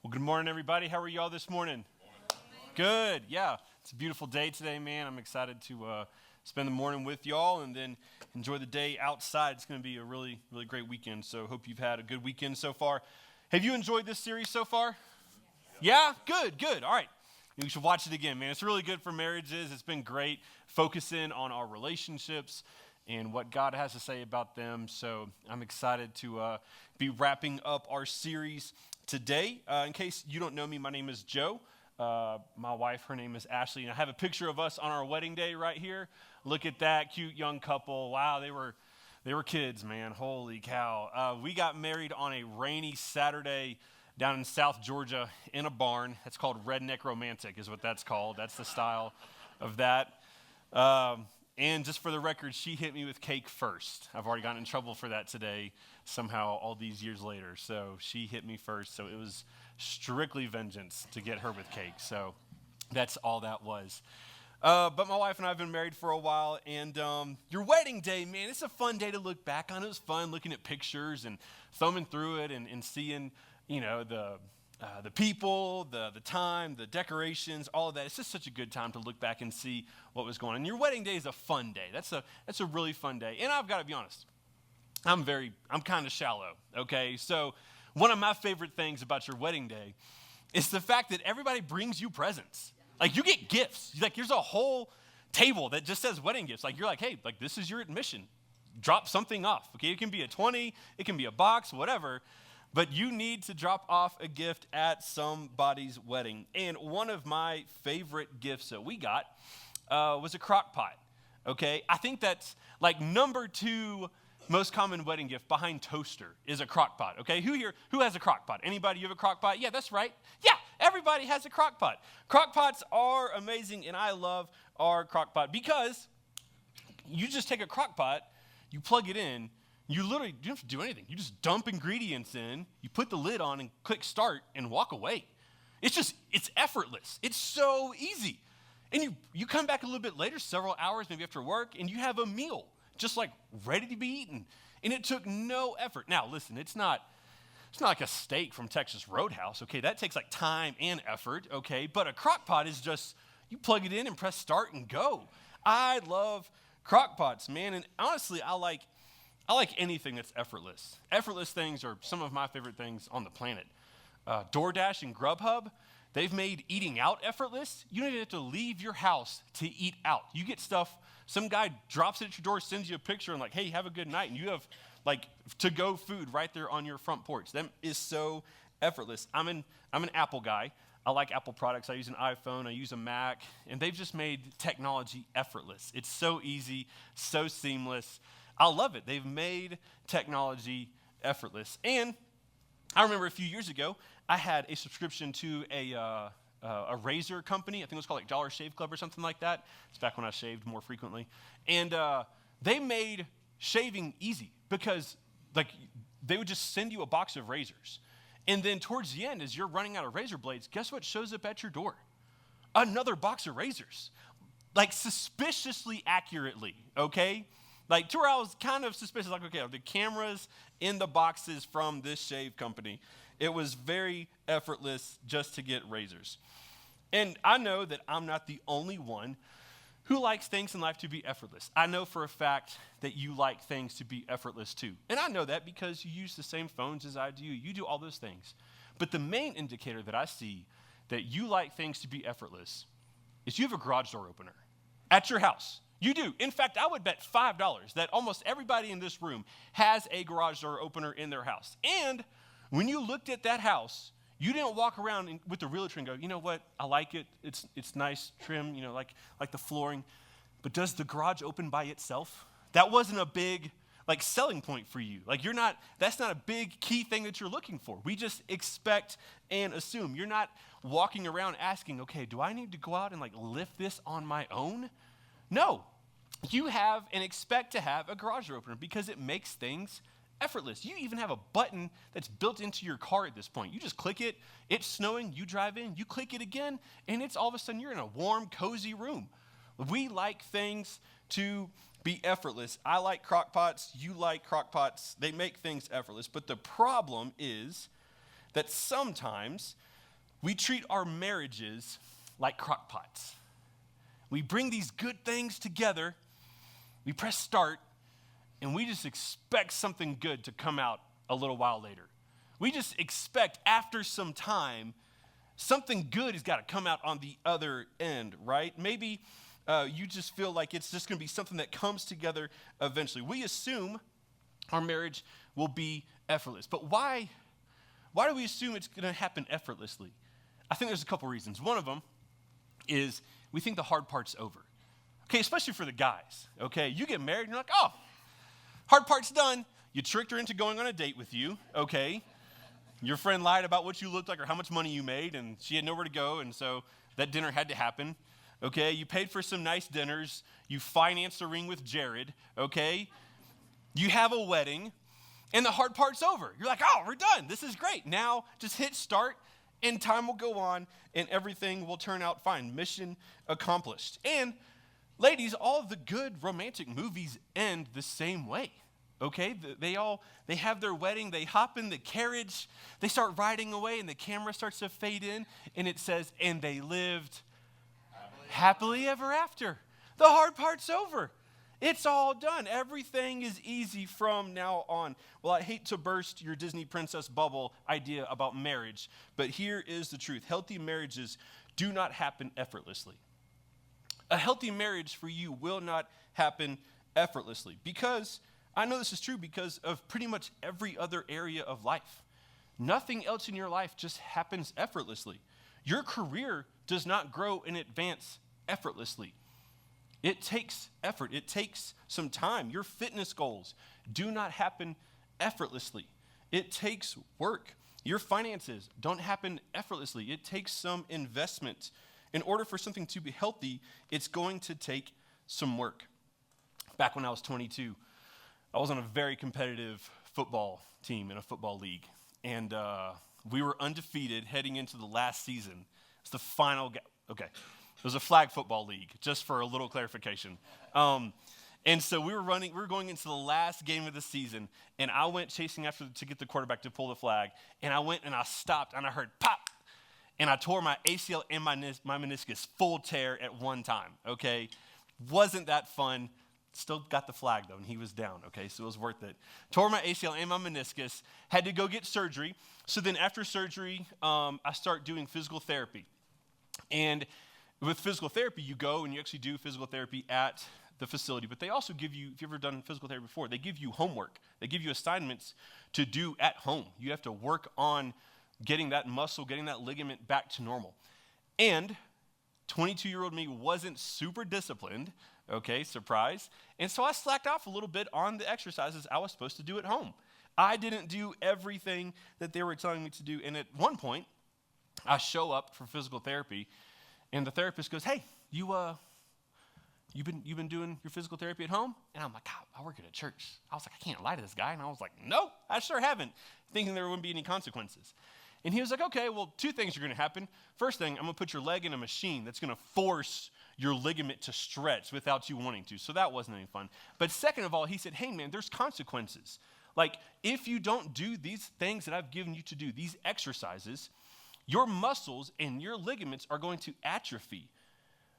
Well, good morning, everybody. How are you all this morning? Good. Yeah, it's a beautiful day today, man. I'm excited to spend the morning with y'all and then enjoy the day outside. It's going to be a really, really great weekend. So hope you've had a good weekend so far. Have you enjoyed this series so far? Yeah? Good. All right. We should watch it again, man. It's really good for marriages. It's been great focusing on our relationships and what God has to say about them. So I'm excited to be wrapping up our series today. In case you don't know me, my name is Joe. My wife, her name is Ashley, and I have a picture of us on our wedding day right here. Look at that cute young couple. Wow, they were kids, man. Holy cow. We got married on a rainy Saturday down in South Georgia in a barn. It's called Redneck Romantic is what that's called. That's the style of that. And just for the record, she hit me with cake first. I've already gotten in trouble for that today, somehow all these years later. So she hit me first, so it was strictly vengeance to get her with cake. So that's all that was. But my wife and I have been married for a while, and your wedding day, man, it's a fun day to look back on. It was fun looking at pictures and thumbing through it and seeing, you know, the people, the time, the decorations, all of that. It's just such a good time to look back and see what was going on. And your wedding day is a fun day. That's a really fun day. And I've got to be honest, I'm kind of shallow, okay? So one of my favorite things about your wedding day is the fact that everybody brings you presents. Like, you get gifts. Like, there's a whole table that just says wedding gifts. Like, you're like, hey, like, this is your admission. Drop something off, okay? It can be a 20, it can be a box, whatever. But you need to drop off a gift at somebody's wedding. And one of my favorite gifts that we got was a crock pot, okay? I think that's like number 2 most common wedding gift behind toaster is a crock pot, okay? Who has a crock pot? Anybody, you have a crock pot? Yeah, that's right. Yeah, everybody has a crock pot. Crock pots are amazing, and I love our crock pot because you just take a crock pot, you plug it in, you don't have to do anything. You just dump ingredients in, you put the lid on and click start and walk away. It's effortless. It's so easy. And you come back a little bit later, several hours, maybe after work, and you have a meal just like ready to be eaten. And it took no effort. Now, listen, it's not like a steak from Texas Roadhouse, okay? That takes like time and effort, okay? But a crock pot is just, you plug it in and press start and go. I love crock pots, man. And honestly, I like anything that's effortless. Effortless things are some of my favorite things on the planet. DoorDash and Grubhub, they've made eating out effortless. You don't even have to leave your house to eat out. You get stuff, some guy drops it at your door, sends you a picture and like, hey, have a good night. And you have like to-go food right there on your front porch. That is so effortless. I'm an Apple guy. I like Apple products. I use an iPhone. I use a Mac. And they've just made technology effortless. It's so easy, so seamless. I love it. They've made technology effortless. And I remember a few years ago, I had a subscription to a razor company. I think it was called like Dollar Shave Club or something like that. It's back when I shaved more frequently. And they made shaving easy because like they would just send you a box of razors. And then towards the end, as you're running out of razor blades, guess what shows up at your door? Another box of razors. Like suspiciously accurately, okay? Like, to where I was kind of suspicious, like, okay, are the cameras in the boxes from this shave company? It was very effortless just to get razors. And I know that I'm not the only one who likes things in life to be effortless. I know for a fact that you like things to be effortless too. And I know that because you use the same phones as I do. You do all those things. But the main indicator that I see that you like things to be effortless is you have a garage door opener at your house. You do. In fact, I would bet $5 that almost everybody in this room has a garage door opener in their house. And when you looked at that house, you didn't walk around with the realtor and go, you know what, I like it. It's nice, trim, you know, like the flooring. But does the garage open by itself? That wasn't a big like selling point for you. Like that's not a big key thing that you're looking for. We just expect and assume. You're not walking around asking, okay, do I need to go out and like lift this on my own? No, you have and expect to have a garage door opener because it makes things effortless. You even have a button that's built into your car at this point. You just click it, it's snowing, you drive in, you click it again, and it's all of a sudden you're in a warm, cozy room. We like things to be effortless. I like crock pots, you like crock pots. They make things effortless, but the problem is that sometimes we treat our marriages like crock pots. We bring these good things together, we press start, and we just expect something good to come out a little while later. We just expect after some time, something good has got to come out on the other end, right? Maybe you just feel like it's just going to be something that comes together eventually. We assume our marriage will be effortless. But why do we assume it's going to happen effortlessly? I think there's a couple reasons. One of them is we think the hard part's over. Okay, especially for the guys, okay? You get married and you're like, oh, hard part's done. You tricked her into going on a date with you, okay? Your friend lied about what you looked like or how much money you made, and she had nowhere to go, and so that dinner had to happen, okay? You paid for some nice dinners. You financed a ring with Jared, okay? You have a wedding, and the hard part's over. You're like, oh, we're done. This is great. Now just hit start, and time will go on, and everything will turn out fine. Mission accomplished. And ladies, all of the good romantic movies end the same way. Okay, they have their wedding, they hop in the carriage, they start riding away, and the camera starts to fade in, and it says, and they lived happily ever after. The hard part's over. It's all done. Everything is easy from now on. Well, I hate to burst your Disney princess bubble idea about marriage, but here is the truth. Healthy marriages do not happen effortlessly. A healthy marriage for you will not happen effortlessly because I know this is true because of pretty much every other area of life. Nothing else in your life just happens effortlessly. Your career does not grow and advance effortlessly. It takes effort. It takes some time. Your fitness goals do not happen effortlessly. It takes work. Your finances don't happen effortlessly. It takes some investment. In order for something to be healthy, it's going to take some work. Back when I was 22, I was on a very competitive football team in a football league, and we were undefeated heading into the last season. It's the final okay, it was a flag football league, just for a little clarification. And so we were going into the last game of the season, and I went chasing after to get the quarterback to pull the flag, and I went and I stopped, and I heard pop, and I tore my ACL and my meniscus full tear at one time, okay? Wasn't that fun? Still got the flag, though, and he was down, okay? So it was worth it. Tore my ACL and my meniscus, had to go get surgery. So then after surgery, I start doing physical therapy. And with physical therapy, you go and you actually do physical therapy at the facility. But they also give you, if you've ever done physical therapy before, they give you homework. They give you assignments to do at home. You have to work on getting that muscle, getting that ligament back to normal. And 22-year-old me wasn't super disciplined. Okay, surprise. And so I slacked off a little bit on the exercises I was supposed to do at home. I didn't do everything that they were telling me to do. And at one point, I show up for physical therapy, and the therapist goes, hey, you've been doing your physical therapy at home? And I'm like, God, I work at a church. I was like, I can't lie to this guy. And I was like, no, I sure haven't, thinking there wouldn't be any consequences. And he was like, okay, well, two things are going to happen. First thing, I'm going to put your leg in a machine that's going to force your ligament to stretch without you wanting to. So that wasn't any fun. But second of all, he said, hey, man, there's consequences. Like, if you don't do these things that I've given you to do, these exercises, your muscles and your ligaments are going to atrophy.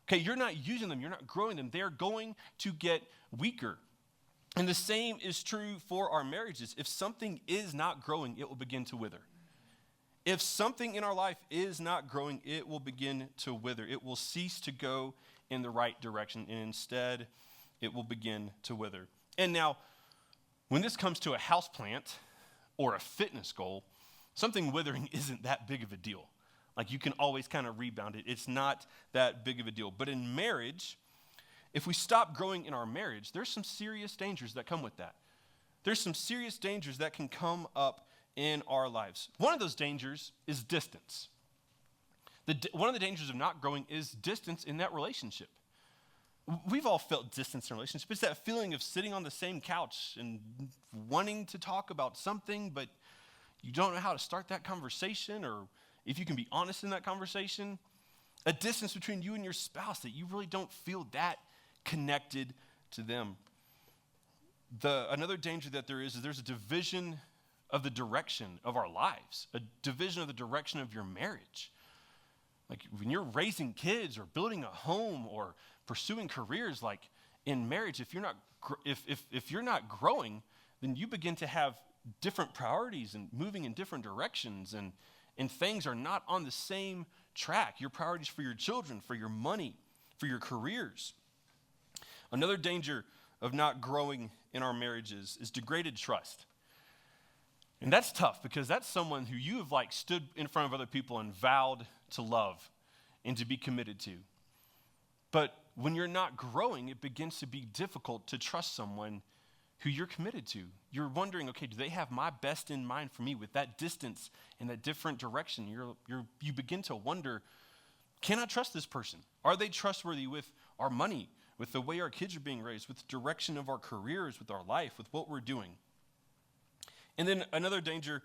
Okay, you're not using them. You're not growing them. They're going to get weaker. And the same is true for our marriages. If something is not growing, it will begin to wither. If something in our life is not growing, it will begin to wither. It will cease to go in the right direction, and instead, it will begin to wither. And now, when this comes to a houseplant or a fitness goal, something withering isn't that big of a deal. Like, you can always kind of rebound it. It's not that big of a deal. But in marriage, if we stop growing in our marriage, there's some serious dangers that come with that. There's some serious dangers that can come up in our lives. One of those dangers is distance. One of the dangers of not growing is distance in that relationship. We've all felt distance in a relationship. It's that feeling of sitting on the same couch and wanting to talk about something, but you don't know how to start that conversation, or if you can be honest in that conversation. A distance between you and your spouse that you really don't feel that connected to them. Another danger that there is there's a division of the direction of our lives, a division of the direction of your marriage. Like when you're raising kids or building a home or pursuing careers, like in marriage, if you're not growing, then you begin to have different priorities and moving in different directions, and things are not on the same track. Your priorities for your children, for your money, for your careers. Another danger of not growing in our marriages is degraded trust. And that's tough because that's someone who you have like stood in front of other people and vowed to love and to be committed to. But when you're not growing, it begins to be difficult to trust someone who you're committed to. You're wondering, okay, do they have my best in mind for me with that distance and that different direction? You begin to wonder, can I trust this person? Are they trustworthy with our money, with the way our kids are being raised, with the direction of our careers, with our life, with what we're doing? And then another danger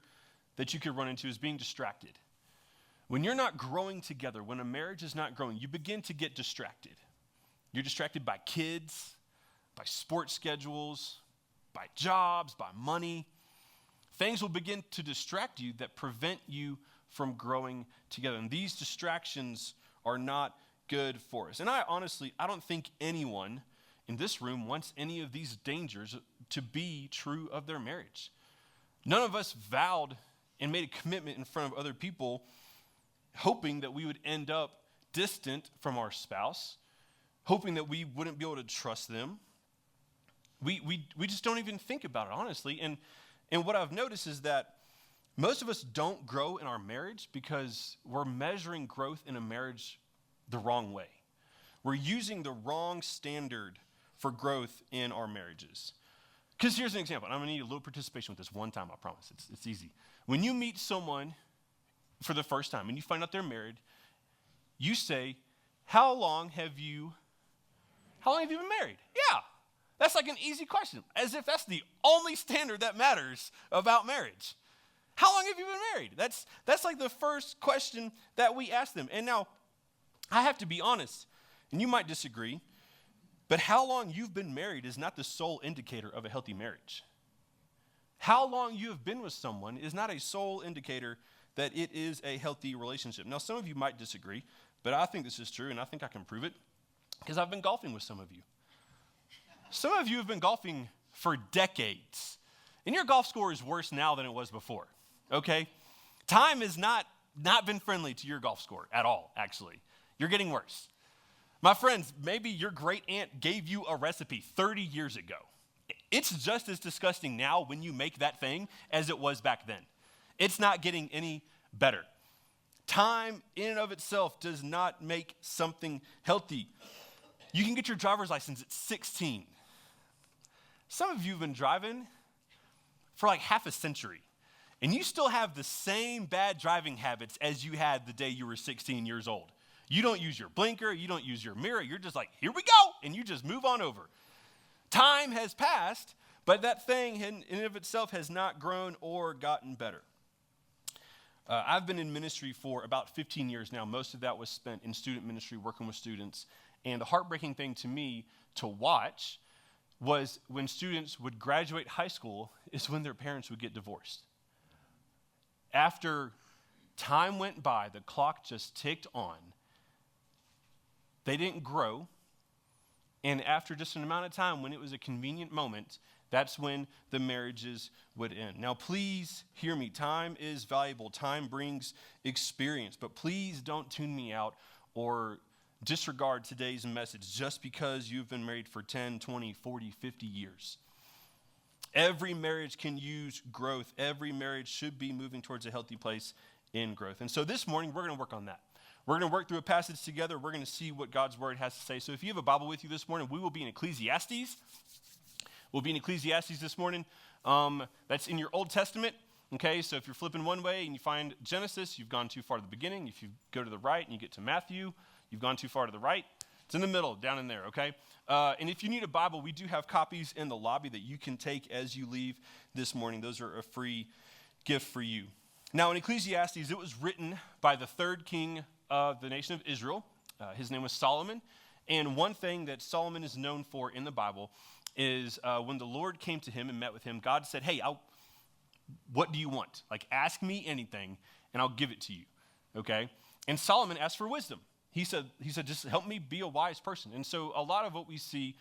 that you could run into is being distracted. When you're not growing together, when a marriage is not growing, you begin to get distracted. You're distracted by kids, by sports schedules, by jobs, by money. Things will begin to distract you that prevent you from growing together. And these distractions are not good for us. And I don't think anyone in this room wants any of these dangers to be true of their marriage. None of us vowed and made a commitment in front of other people hoping that we would end up distant from our spouse, hoping that we wouldn't be able to trust them. We just don't even think about it, honestly. And what I've noticed is that most of us don't grow in our marriage because we're measuring growth in a marriage the wrong way. We're using the wrong standard for growth in our marriages. Because here's an example, and I'm going to need a little participation with this one time, I promise. It's easy. When you meet someone for the first time and you find out they're married, you say, how long have you been married? Yeah, that's like an easy question, as if that's the only standard that matters about marriage. How long have you been married? That's like the first question that we ask them. And now, I have to be honest, and you might disagree, but how long you've been married is not the sole indicator of a healthy marriage. How long you have been with someone is not a sole indicator that it is a healthy relationship. Now, some of you might disagree, but I think this is true, and I think I can prove it because I've been golfing with some of you. Some of you have been golfing for decades, and your golf score is worse now than it was before, okay? Time has not been friendly to your golf score at all, actually. You're getting worse. My friends, maybe your great aunt gave you a recipe 30 years ago. It's just as disgusting now when you make that thing as it was back then. It's not getting any better. Time in and of itself does not make something healthy. You can get your driver's license at 16. Some of you have been driving for like half a century, and you still have the same bad driving habits as you had the day you were 16 years old. You don't use your blinker, you don't use your mirror, you're just like, here we go, and you just move on over. Time has passed, but that thing in and of itself has not grown or gotten better. I've been in ministry for about 15 years now. Most of that was spent in student ministry, working with students. And the heartbreaking thing to me to watch was when students would graduate high school is when their parents would get divorced. After time went by, the clock just ticked on. They didn't grow. And after just an amount of time, when it was a convenient moment, that's when the marriages would end. Now, please hear me. Time is valuable. Time brings experience. But please don't tune me out or disregard today's message just because you've been married for 10, 20, 40, 50 years. Every marriage can use growth. Every marriage should be moving towards a healthy place in growth. And so this morning, we're going to work on that. We're going to work through a passage together. We're going to see what God's word has to say. So if you have a Bible with you this morning, we will be in Ecclesiastes. We'll be in Ecclesiastes this morning. That's in your Old Testament. Okay, so if you're flipping one way and you find Genesis, you've gone too far to the beginning. If you go to the right and you get to Matthew, you've gone too far to the right. It's in the middle, down in there, okay? And if you need a Bible, we do have copies in the lobby that you can take as you leave this morning. Those are a free gift for you. Now, in Ecclesiastes, it was written by the third king of the nation of Israel. His name was Solomon. And one thing that Solomon is known for in the Bible is when the Lord came to him and met with him, God said, hey, what do you want? Like, ask me anything, and I'll give it to you, okay? And Solomon asked for wisdom. He said, just help me be a wise person. And so a lot of what we see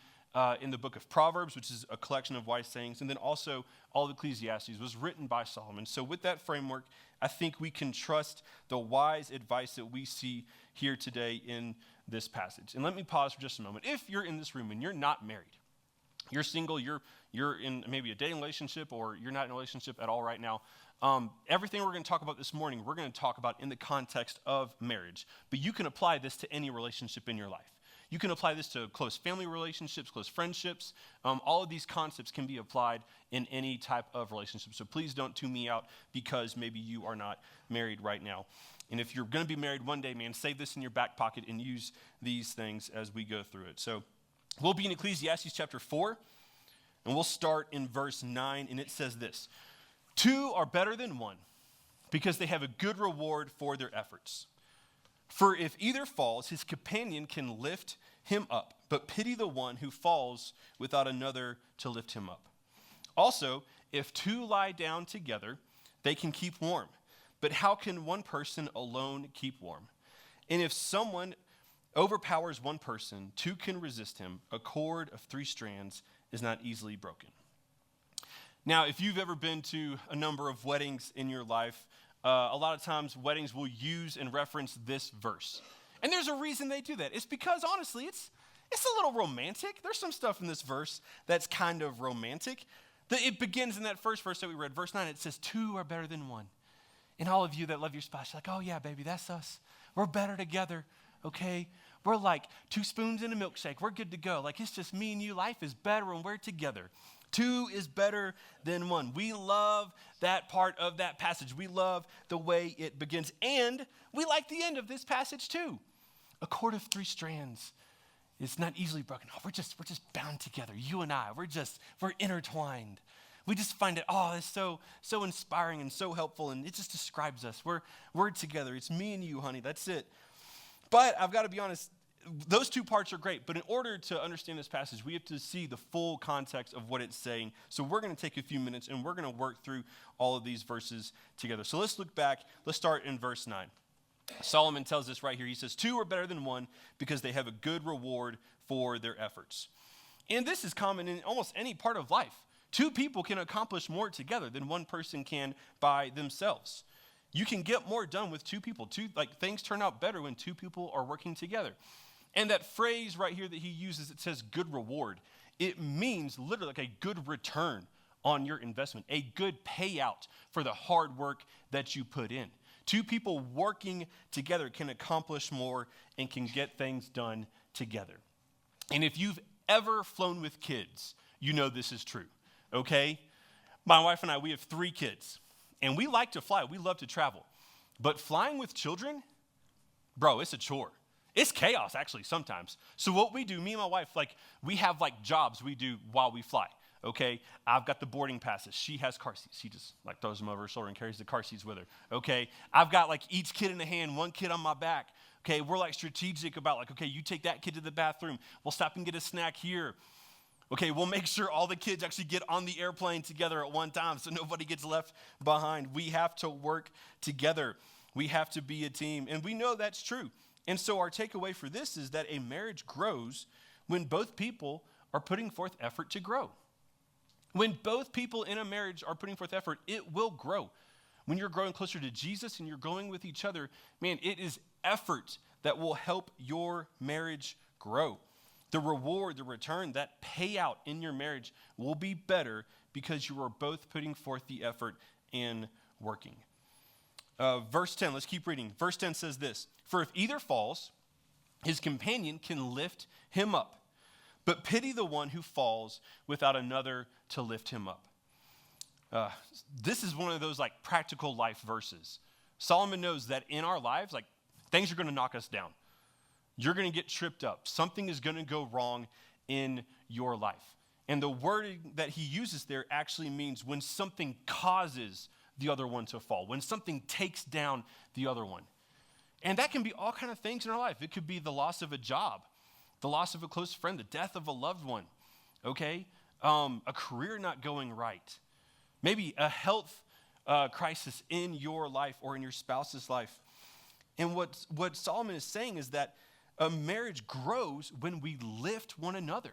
in the book of Proverbs, which is a collection of wise sayings, and then also all of Ecclesiastes was written by Solomon. So with that framework, I think we can trust the wise advice that we see here today in this passage. And let me pause for just a moment. If you're in this room and you're not married, you're single, you're in maybe a dating relationship, or you're not in a relationship at all right now, everything we're going to talk about this morning, we're going to talk about in the context of marriage. But you can apply this to any relationship in your life. You can apply this to close family relationships, close friendships. All of these concepts can be applied in any type of relationship. So please don't tune me out because maybe you are not married right now. And if you're going to be married one day, man, save this in your back pocket and use these things as we go through it. So we'll be in Ecclesiastes chapter 4, and we'll start in verse 9, and it says this: 2 are better than 1 because they have a good reward for their efforts. For if either falls, his companion can lift him up, but pity the one who falls without another to lift him up. Also, if 2 lie down together, they can keep warm. But how can one person alone keep warm? And if someone overpowers one person, 2 can resist him. A cord of 3 strands is not easily broken. Now, if you've ever been to a number of weddings in your life, a lot of times weddings will use and reference this verse. And there's a reason they do that. It's because, honestly, it's a little romantic. There's some stuff in this verse that's kind of romantic. It begins in that first verse that we read, verse 9. It says, 2 are better than 1. And all of you that love your spouse, you're like, oh, yeah, baby, that's us. We're better together, okay? We're like 2 spoons in a milkshake. We're good to go. Like, it's just me and you. Life is better when we're together. 2 is better than 1. We love that part of that passage. We love the way it begins. And we like the end of this passage too. A cord of 3 strands is not easily broken. Oh, we're just bound together. You and I, we're intertwined. We just find it, it's so inspiring and so helpful, and it just describes us. We're together. It's me and you, honey. That's it. But I've got to be honest, those 2 parts are great, but in order to understand this passage, we have to see the full context of what it's saying. So we're going to take a few minutes, and we're going to work through all of these verses together. So let's look back. Let's start in verse 9. Solomon tells us right here. He says, 2 are better than 1 because they have a good reward for their efforts. And this is common in almost any part of life. 2 people can accomplish more together than 1 person can by themselves. You can get more done with 2 people. Things turn out better when 2 people are working together. And that phrase right here that he uses, it says good reward. It means literally like a good return on your investment, a good payout for the hard work that you put in. 2 people working together can accomplish more and can get things done together. And if you've ever flown with kids, you know this is true, okay? My wife and I, we have 3 kids, and we like to fly. We love to travel. But flying with children, bro, it's a chore. It's chaos, actually, sometimes. So what we do, me and my wife, we have jobs we do while we fly, okay? I've got the boarding passes. She has car seats. She just throws them over her shoulder and carries the car seats with her, okay? I've got each kid in a hand, 1 kid on my back, okay? We're strategic about okay, you take that kid to the bathroom. We'll stop and get a snack here. Okay, we'll make sure all the kids actually get on the airplane together at one time so nobody gets left behind. We have to work together. We have to be a team, and we know that's true. And so our takeaway for this is that a marriage grows when both people are putting forth effort to grow. When both people in a marriage are putting forth effort, it will grow. When you're growing closer to Jesus and you're growing with each other, man, it is effort that will help your marriage grow. The reward, the return, that payout in your marriage will be better because you are both putting forth the effort and working. Verse 10, let's keep reading. Verse 10 says this: for if either falls, his companion can lift him up. But pity the one who falls without another to lift him up. This is one of those practical life verses. Solomon knows that in our lives, things are going to knock us down. You're going to get tripped up. Something is going to go wrong in your life. And the wording that he uses there actually means when something causes the other one to fall, when something takes down the other one. And that can be all kind of things in our life. It could be the loss of a job, the loss of a close friend, the death of a loved one, okay? A career not going right. Maybe a health crisis in your life or in your spouse's life. And what Solomon is saying is that a marriage grows when we lift one another.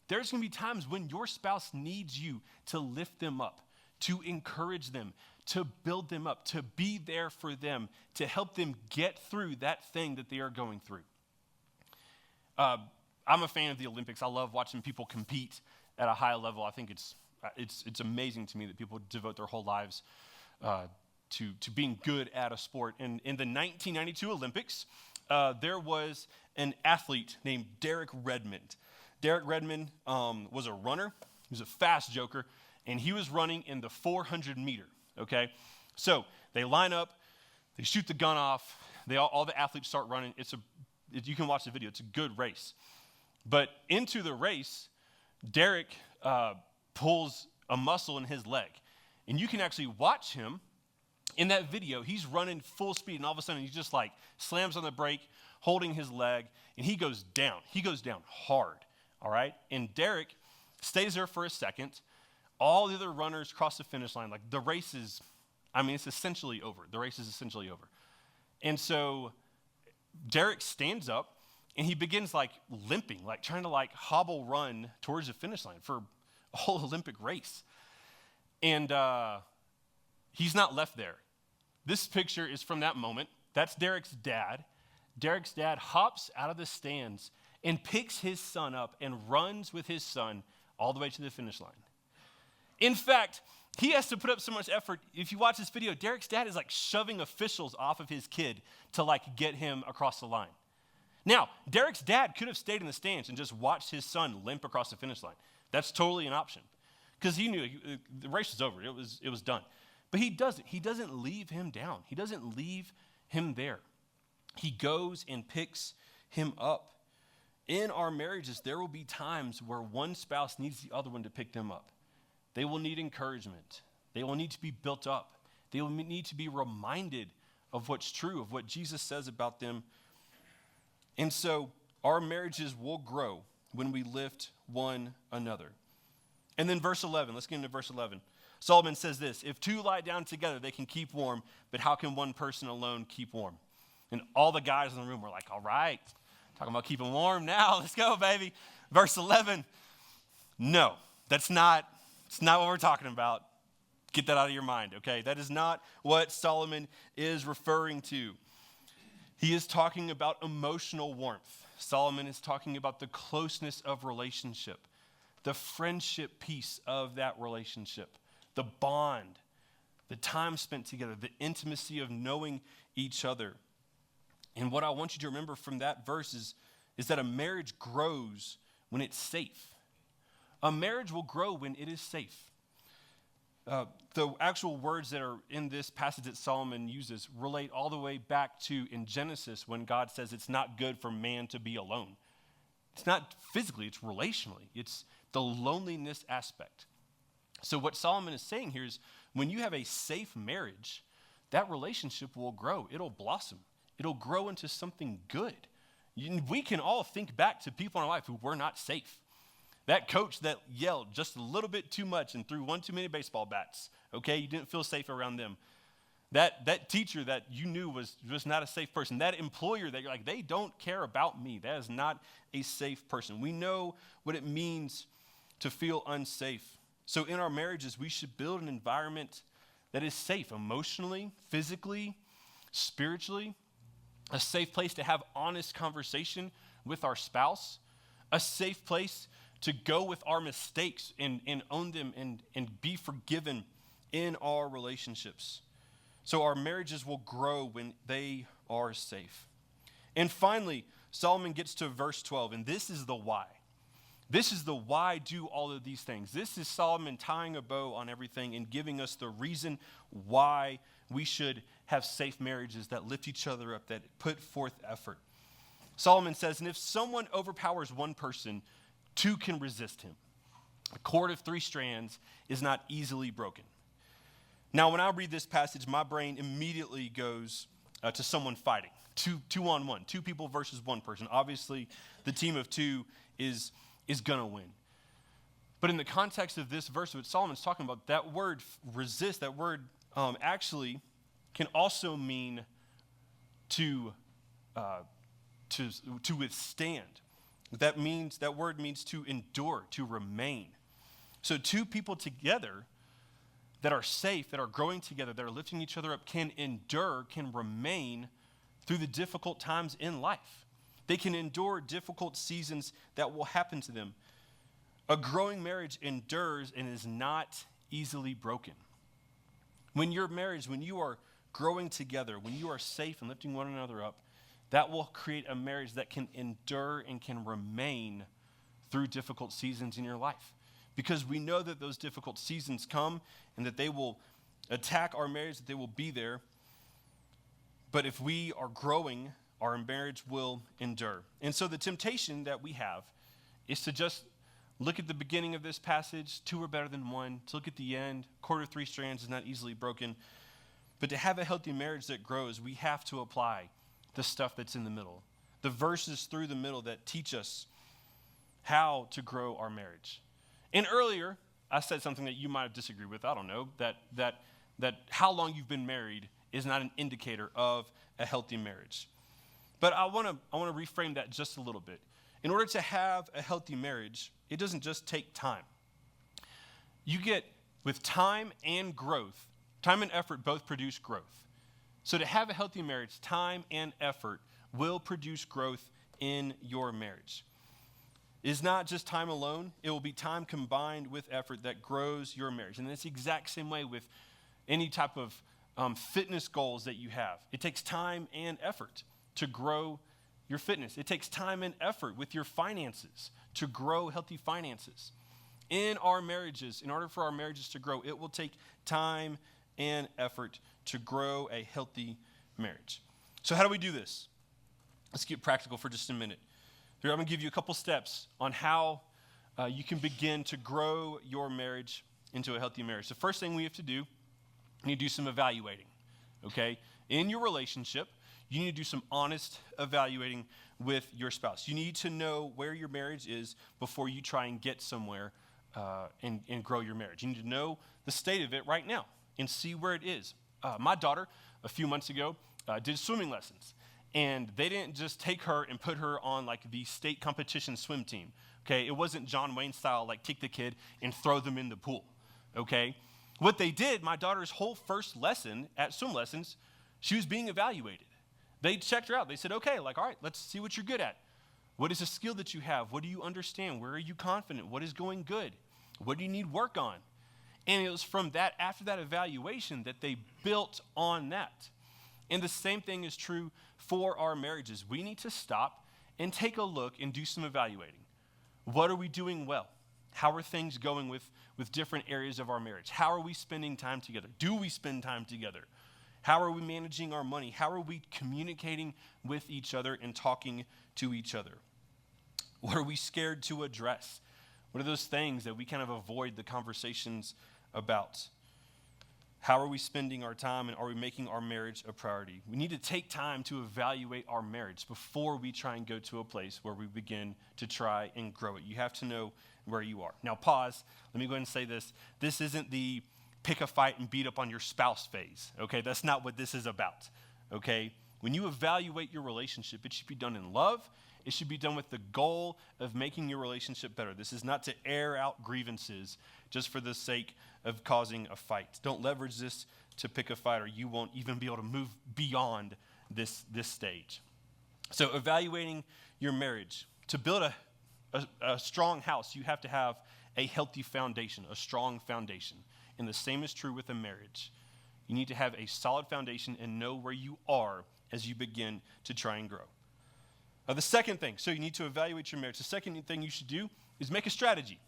There's going to be times when your spouse needs you to lift them up, to encourage them, to build them up, to be there for them, to help them get through that thing that they are going through. I'm a fan of the Olympics. I love watching people compete at a high level. I think it's amazing to me that people devote their whole lives to being good at a sport. And in the 1992 Olympics, there was an athlete named Derek Redmond. Derek Redmond was a runner. He was a fast joker, and he was running in the 400 meter, okay? So they line up, they shoot the gun off, all the athletes start running. You can watch the video. It's a good race. But into the race, Derek pulls a muscle in his leg. And you can actually watch him in that video. He's running full speed, and all of a sudden he just like slams on the brake, holding his leg, and he goes down. He goes down hard, all right? And Derek stays there for a second. All the other runners cross the finish line. Like the race is, it's essentially over. The race is essentially over. And so Derek stands up, and he begins like limping, like trying to like hobble run towards the finish line for a whole Olympic race. And he's not left there. This picture is from that moment. That's Derek's dad. Derek's dad hops out of the stands and picks his son up and runs with his son all the way to the finish line. In fact, he has to put up so much effort. If you watch this video, Derek's dad is like shoving officials off of his kid to like get him across the line. Now, Derek's dad could have stayed in the stands and just watched his son limp across the finish line. That's totally an option because he knew the race was over. It was done. But he doesn't. He doesn't leave him down. He doesn't leave him there. He goes and picks him up. In our marriages, there will be times where one spouse needs the other one to pick them up. They will need encouragement. They will need to be built up. They will need to be reminded of what's true, of what Jesus says about them. And so our marriages will grow when we lift one another. And then verse 11, let's get into verse 11. Solomon says this, if two lie down together, they can keep warm, but how can one person alone keep warm? And all the guys in the room were like, all right, talking about keeping warm now, let's go, baby. Verse 11, no, it's not what we're talking about. Get that out of your mind, okay? That is not what Solomon is referring to. He is talking about emotional warmth. Solomon is talking about the closeness of relationship, the friendship piece of that relationship, the bond, the time spent together, the intimacy of knowing each other. And what I want you to remember from that verse is that a marriage grows when it's safe. A marriage will grow when it is safe. The actual words that are in this passage that Solomon uses relate all the way back to in Genesis when God says it's not good for man to be alone. It's not physically, it's relationally. It's the loneliness aspect. So what Solomon is saying here is when you have a safe marriage, that relationship will grow. It'll blossom. It'll grow into something good. We can all think back to people in our life who were not safe. That coach that yelled just a little bit too much and threw one too many baseball bats, okay? You didn't feel safe around them. That teacher that you knew was not a safe person. That employer that you're like, they don't care about me. That is not a safe person. We know what it means to feel unsafe. So in our marriages, we should build an environment that is safe emotionally, physically, spiritually, a safe place to have honest conversation with our spouse, a safe place to go with our mistakes and own them and be forgiven in our relationships. So our marriages will grow when they are safe. And finally, Solomon gets to verse 12, and this is the why. This is the why do all of these things. This is Solomon tying a bow on everything and giving us the reason why we should have safe marriages that lift each other up, that put forth effort. Solomon says, and if someone overpowers one person, two can resist him. A cord of 3 strands is not easily broken. Now, when I read this passage, my brain immediately goes to someone fighting. Two on one, 2 people versus 1 person. Obviously, the team of 2 is going to win. But in the context of this verse, what Solomon's talking about, that word resist, that word actually can also mean to withstand. That word means to endure, to remain. So two people together that are safe, that are growing together, that are lifting each other up, can endure, can remain through the difficult times in life. They can endure difficult seasons that will happen to them. A growing marriage endures and is not easily broken. When your marriage, when you are growing together, when you are safe and lifting one another up, that will create a marriage that can endure and can remain through difficult seasons in your life. Because we know that those difficult seasons come and that they will attack our marriage, that they will be there. But if we are growing, our marriage will endure. And so the temptation that we have is to just look at the beginning of this passage, two are better than one, to look at the end, cord of three strands is not easily broken. But to have a healthy marriage that grows, we have to apply the stuff that's in the middle, the verses through the middle that teach us how to grow our marriage. And earlier, I said something that you might have disagreed with. I don't know, that how long you've been married is not an indicator of a healthy marriage. But I want to reframe that just a little bit. In order to have a healthy marriage, it doesn't just take time. You get, with time and growth, time and effort both produce growth. So to have a healthy marriage, time and effort will produce growth in your marriage. It's not just time alone. It will be time combined with effort that grows your marriage. And it's the exact same way with any type of fitness goals that you have. It takes time and effort to grow your fitness. It takes time and effort with your finances to grow healthy finances. In our marriages, in order for our marriages to grow, it will take time and effort to grow a healthy marriage. So how do we do this? Let's get practical for just a minute. Here, I'm going to give you a couple steps on how you can begin to grow your marriage into a healthy marriage. The first thing we have to do, we need to do some evaluating, okay? In your relationship, you need to do some honest evaluating with your spouse. You need to know where your marriage is before you try and get somewhere and grow your marriage. You need to know the state of it right now and see where it is. My daughter, a few months ago, did swimming lessons. And they didn't just take her and put her on like the state competition swim team, okay? It wasn't John Wayne style, like take the kid and throw them in the pool, okay? What they did, my daughter's whole first lesson at swim lessons, she was being evaluated. They checked her out. They said, okay, like, all right, let's see what you're good at. What is a skill that you have? What do you understand? Where are you confident? What is going good? What do you need work on? And it was from that, after that evaluation, that they built on that. And the same thing is true for our marriages. We need to stop and take a look and do some evaluating. What are we doing well? How are things going with different areas of our marriage? How are we spending time together? Do we spend time together? How are we managing our money? How are we communicating with each other and talking to each other? What are we scared to address? What are those things that we kind of avoid the conversations about? How are we spending our time, and are we making our marriage a priority? We need to take time to evaluate our marriage before we try and go to a place where we begin to try and grow it. You have to know where you are. Now, pause. Let me go ahead and say this. This isn't the pick a fight and beat up on your spouse phase, okay? That's not what this is about, okay? When you evaluate your relationship, it should be done in love. It should be done with the goal of making your relationship better. This is not to air out grievances just for the sake of causing a fight. Don't leverage this to pick a fight, or you won't even be able to move beyond this stage. So evaluating your marriage. To build a strong house, you have to have a healthy foundation, a strong foundation. And the same is true with a marriage. You need to have a solid foundation and know where you are as you begin to try and grow. The second thing, so you need to evaluate your marriage. The second thing you should do is make a strategy.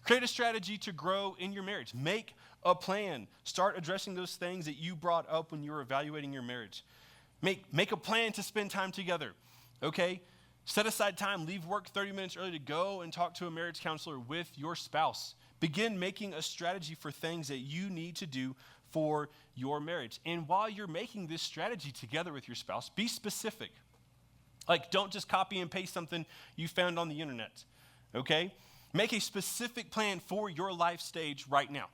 Create a strategy to grow in your marriage. Make a plan. Start addressing those things that you brought up when you were evaluating your marriage. Make a plan to spend time together, okay? Set aside time. Leave work 30 minutes early to go and talk to a marriage counselor with your spouse. Begin making a strategy for things that you need to do for your marriage. And while you're making this strategy together with your spouse, be specific. Like, don't just copy and paste something you found on the internet, okay? Make a specific plan for your life stage right now.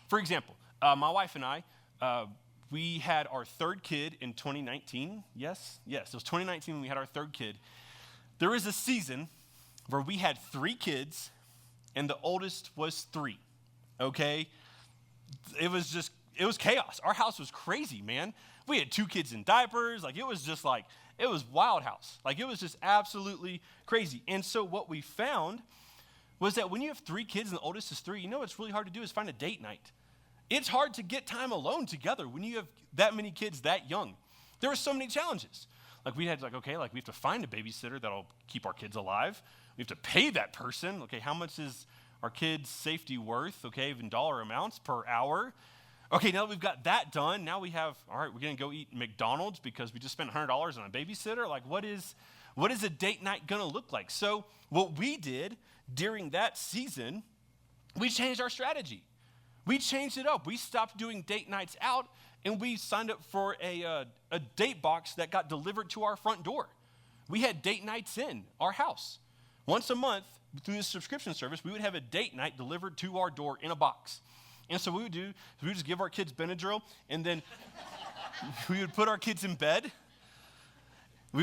For example, my wife and I, we had our third kid in 2019. Yes, it was 2019 when we had our third kid. There was a season where we had 3 kids, and the oldest was 3, okay? It was chaos. Our house was crazy, man. We had 2 kids in diapers. It was wild house. It was just absolutely crazy. And so what we found was that when you have 3 kids and the oldest is 3, what's really hard to do is find a date night. It's hard to get time alone together when you have that many kids that young. There were so many challenges. We have to find a babysitter that'll keep our kids alive. We have to pay that person. Okay, how much is our kids' safety worth? Okay, even dollar amounts per hour. Okay, now that we've got that done, now we have, all right, we're going to go eat McDonald's because we just spent $100 on a babysitter. What is a date night going to look like? So what we did during that season, we changed our strategy. We changed it up. We stopped doing date nights out, and we signed up for a date box that got delivered to our front door. We had date nights in our house. Once a month, through the subscription service, we would have a date night delivered to our door in a box. And so what we would just give our kids Benadryl, and then we would put our kids in bed. And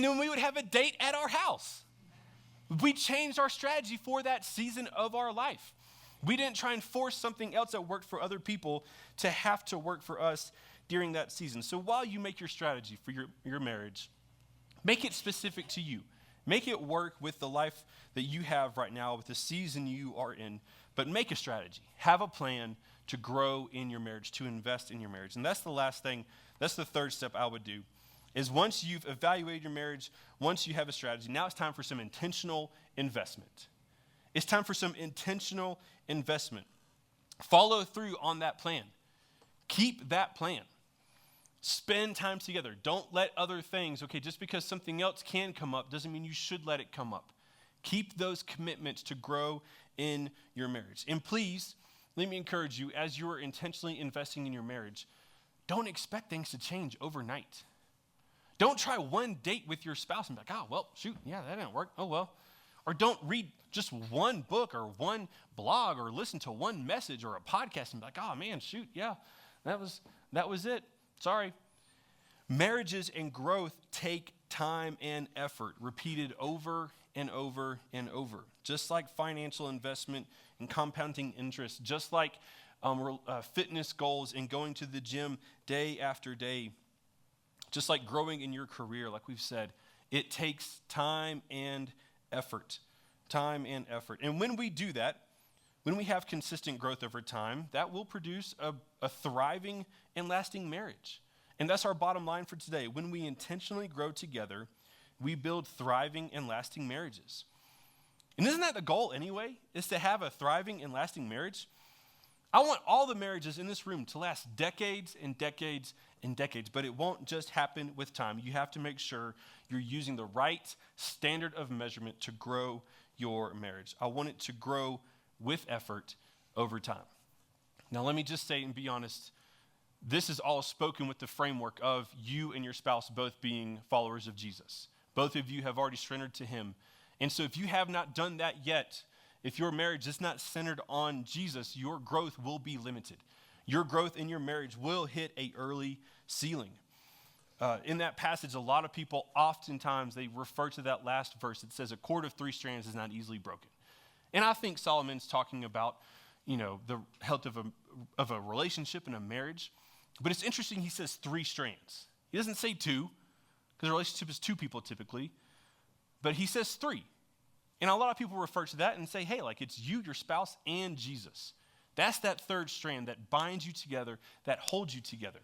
then we would have a date at our house. We changed our strategy for that season of our life. We didn't try and force something else that worked for other people to have to work for us during that season. So while you make your strategy for your marriage, make it specific to you. Make it work with the life that you have right now, with the season you are in. But make a strategy. Have a plan to grow in your marriage, to invest in your marriage. And that's the last thing. That's the third step I would do, is once you've evaluated your marriage, once you have a strategy, now it's time for some intentional investment. It's time for some intentional investment. Follow through on that plan. Keep that plan. Spend time together. Don't let other things, just because something else can come up doesn't mean you should let it come up. Keep those commitments to grow in your marriage. And please, let me encourage you, as you are intentionally investing in your marriage, don't expect things to change overnight. Don't try one date with your spouse and be like, that didn't work. Oh, well. Or don't read just one book or one blog or listen to one message or a podcast and be like, that was it. Sorry. Marriages and growth take time and effort, repeated over and over and over. Just like financial investment and compounding interest, just like fitness goals and going to the gym day after day, just like growing in your career, like we've said, it takes time and effort. Time and effort. And when we do that, when we have consistent growth over time, that will produce a thriving and lasting marriage. And that's our bottom line for today. When we intentionally grow together, we build thriving and lasting marriages. And isn't that the goal anyway, is to have a thriving and lasting marriage? I want all the marriages in this room to last decades and decades and decades, but it won't just happen with time. You have to make sure you're using the right standard of measurement to grow your marriage. I want it to grow with effort over time. Now, let me just say and be honest, this is all spoken with the framework of you and your spouse both being followers of Jesus. Both of you have already surrendered to him. And so if you have not done that yet, if your marriage is not centered on Jesus, your growth will be limited. Your growth in your marriage will hit an early ceiling. In that passage, a lot of people oftentimes, they refer to that last verse that says a cord of 3 strands is not easily broken. And I think Solomon's talking about, the health of a relationship and a marriage. But it's interesting, he says 3 strands. He doesn't say 2, because a relationship is 2 people typically. But he says 3. And a lot of people refer to that and say, hey, it's you, your spouse, and Jesus. That's that 3rd strand that binds you together, that holds you together.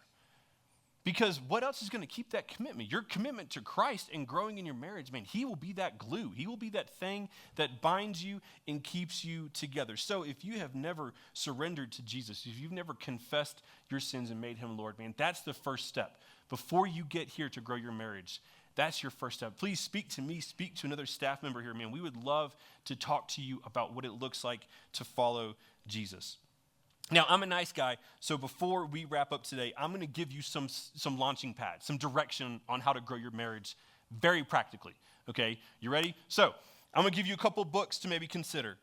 Because what else is going to keep that commitment? Your commitment to Christ and growing in your marriage, man, he will be that glue. He will be that thing that binds you and keeps you together. So if you have never surrendered to Jesus, if you've never confessed your sins and made him Lord, man, that's the first step. Before you get here to grow your marriage, that's your first step. Please speak to me, speak to another staff member here, man. We would love to talk to you about what it looks like to follow Jesus. Now, I'm a nice guy, so before we wrap up today, I'm going to give you some launching pads, some direction on how to grow your marriage very practically, okay? You ready? So, I'm going to give you a couple books to maybe consider.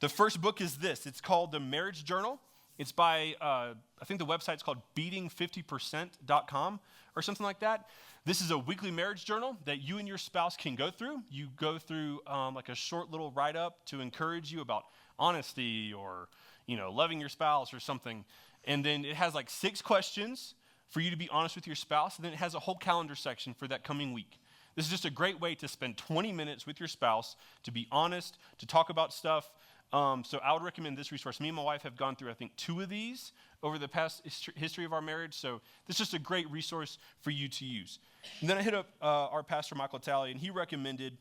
The first book is this. It's called The Marriage Journal. It's by, I think the website's called beating50%.com or something like that. This is a weekly marriage journal that you and your spouse can go through. You go through like a short little write-up to encourage you about honesty or, loving your spouse or something. And then it has like 6 questions for you to be honest with your spouse. And then it has a whole calendar section for that coming week. This is just a great way to spend 20 minutes with your spouse, to be honest, to talk about stuff. So I would recommend this resource. Me and my wife have gone through, I think, 2 of these over the past history of our marriage. So this is just a great resource for you to use. And then I hit up our pastor, Michael Talley, and he recommended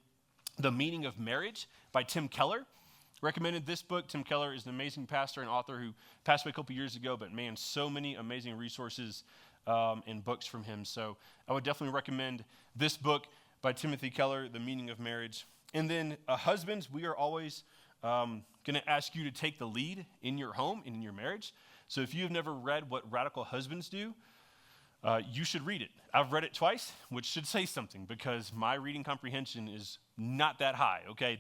The Meaning of Marriage by Tim Keller. Recommended this book. Tim Keller is an amazing pastor and author who passed away a couple years ago, but man, so many amazing resources and books from him. So I would definitely recommend this book by Timothy Keller, The Meaning of Marriage. And then husbands, we are always going to ask you to take the lead in your home and in your marriage. So if you've never read What Radical Husbands Do, you should read it. I've read it twice, which should say something because my reading comprehension is not that high, okay?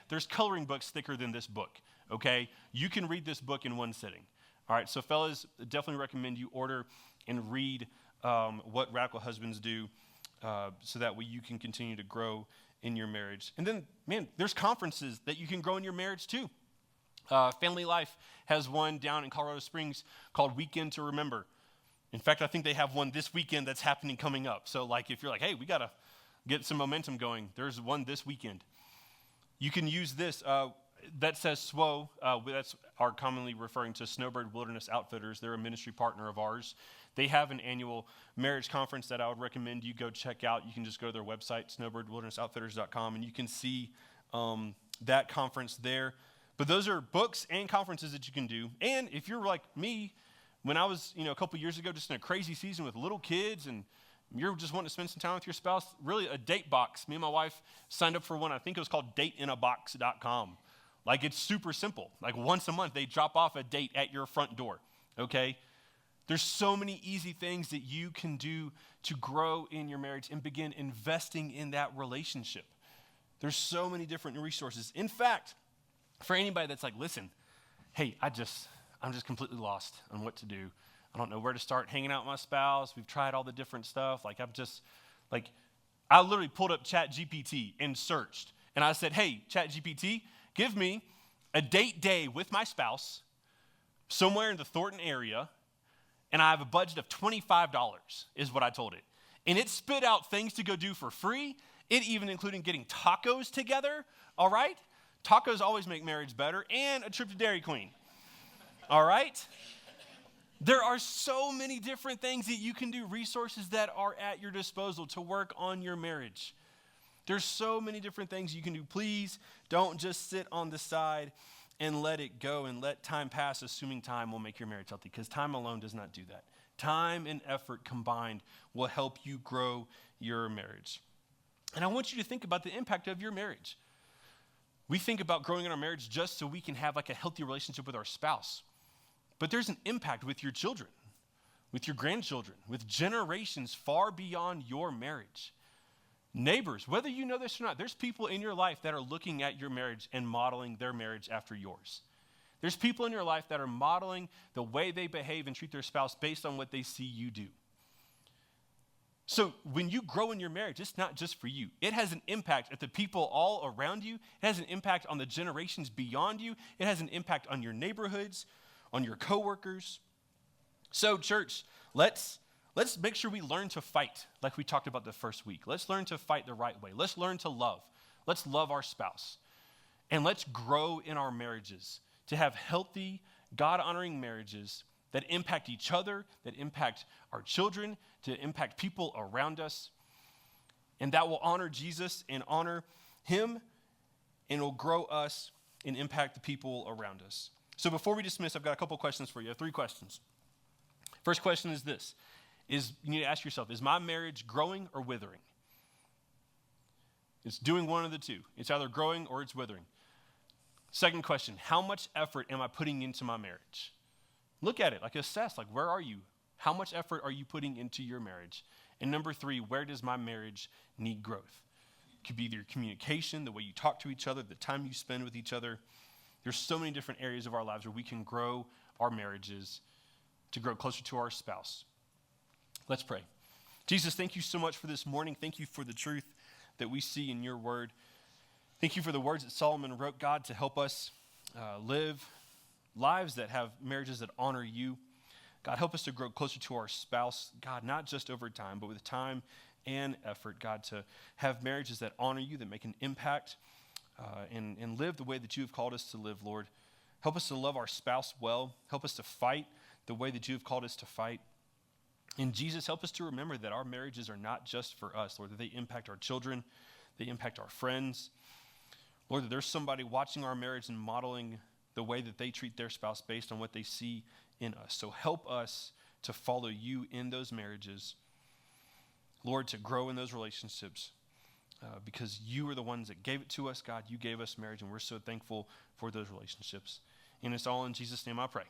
There's coloring books thicker than this book, okay? You can read this book in one sitting. All right, so fellas, definitely recommend you order and read What Radical Husbands Do so that way you can continue to grow in your marriage. And then, man, there's conferences that you can grow in your marriage too. Family Life has one down in Colorado Springs called Weekend to Remember. In fact, I think they have one this weekend that's happening coming up. So like if you're like, hey, we got to get some momentum going, there's one this weekend. You can use this. That says SWO. That's our commonly referring to Snowbird Wilderness Outfitters. They're a ministry partner of ours. They have an annual marriage conference that I would recommend you go check out. You can just go to their website, snowbirdwildernessoutfitters.com, and you can see that conference there. But those are books and conferences that you can do. And if you're like me, when I was, a couple years ago, just in a crazy season with little kids and you're just wanting to spend some time with your spouse, really a date box. Me and my wife signed up for one. I think it was called dateinabox.com. Like it's super simple. Like once a month, they drop off a date at your front door, okay? There's so many easy things that you can do to grow in your marriage and begin investing in that relationship. There's so many different resources. In fact, for anybody that's like, listen, hey, I'm just completely lost on what to do. I don't know where to start hanging out with my spouse. We've tried all the different stuff. I literally pulled up ChatGPT and searched. And I said, hey, ChatGPT, give me a date day with my spouse somewhere in the Thornton area, and I have a budget of $25 is what I told it. And it spit out things to go do for free. It even including getting tacos together, all right? Tacos always make marriage better, and a trip to Dairy Queen. All right? There are so many different things that you can do, resources that are at your disposal to work on your marriage. There's so many different things you can do. Please don't just sit on the side and let it go and let time pass, assuming time will make your marriage healthy, because time alone does not do that. Time and effort combined will help you grow your marriage. And I want you to think about the impact of your marriage. We think about growing in our marriage just so we can have like a healthy relationship with our spouse. But there's an impact with your children, with your grandchildren, with generations far beyond your marriage. Neighbors, whether you know this or not, there's people in your life that are looking at your marriage and modeling their marriage after yours. There's people in your life that are modeling the way they behave and treat their spouse based on what they see you do. So when you grow in your marriage, it's not just for you. It has an impact at the people all around you. It has an impact on the generations beyond you. It has an impact on your neighborhoods, on your coworkers. So church, let's make sure we learn to fight like we talked about the first week. Let's learn to fight the right way. Let's learn to love. Let's love our spouse. And let's grow in our marriages to have healthy, God-honoring marriages that impact each other, that impact our children, to impact people around us. And that will honor Jesus and honor him, and will grow us and impact the people around us. So before we dismiss, I've got a couple questions for you. I have 3 questions. First question is this. You need to ask yourself, is my marriage growing or withering? It's doing one of the two. It's either growing or it's withering. Second question, how much effort am I putting into my marriage? Look at it, assess, where are you? How much effort are you putting into your marriage? And number 3, where does my marriage need growth? It could be your communication, the way you talk to each other, the time you spend with each other. There's so many different areas of our lives where we can grow our marriages to grow closer to our spouse. Let's pray. Jesus, thank you so much for this morning. Thank you for the truth that we see in your word. Thank you for the words that Solomon wrote, God, to help us live lives that have marriages that honor you. God, help us to grow closer to our spouse, God, not just over time, but with time and effort, God, to have marriages that honor you, that make an impact, and live the way that you have called us to live, Lord. Help us to love our spouse well. Help us to fight the way that you have called us to fight. And Jesus, help us to remember that our marriages are not just for us, Lord, that they impact our children, they impact our friends. Lord, that there's somebody watching our marriage and modeling the way that they treat their spouse based on what they see in us. So help us to follow you in those marriages, Lord, to grow in those relationships, because you are the ones that gave it to us, God. You gave us marriage, and we're so thankful for those relationships. And it's all in Jesus' name I pray.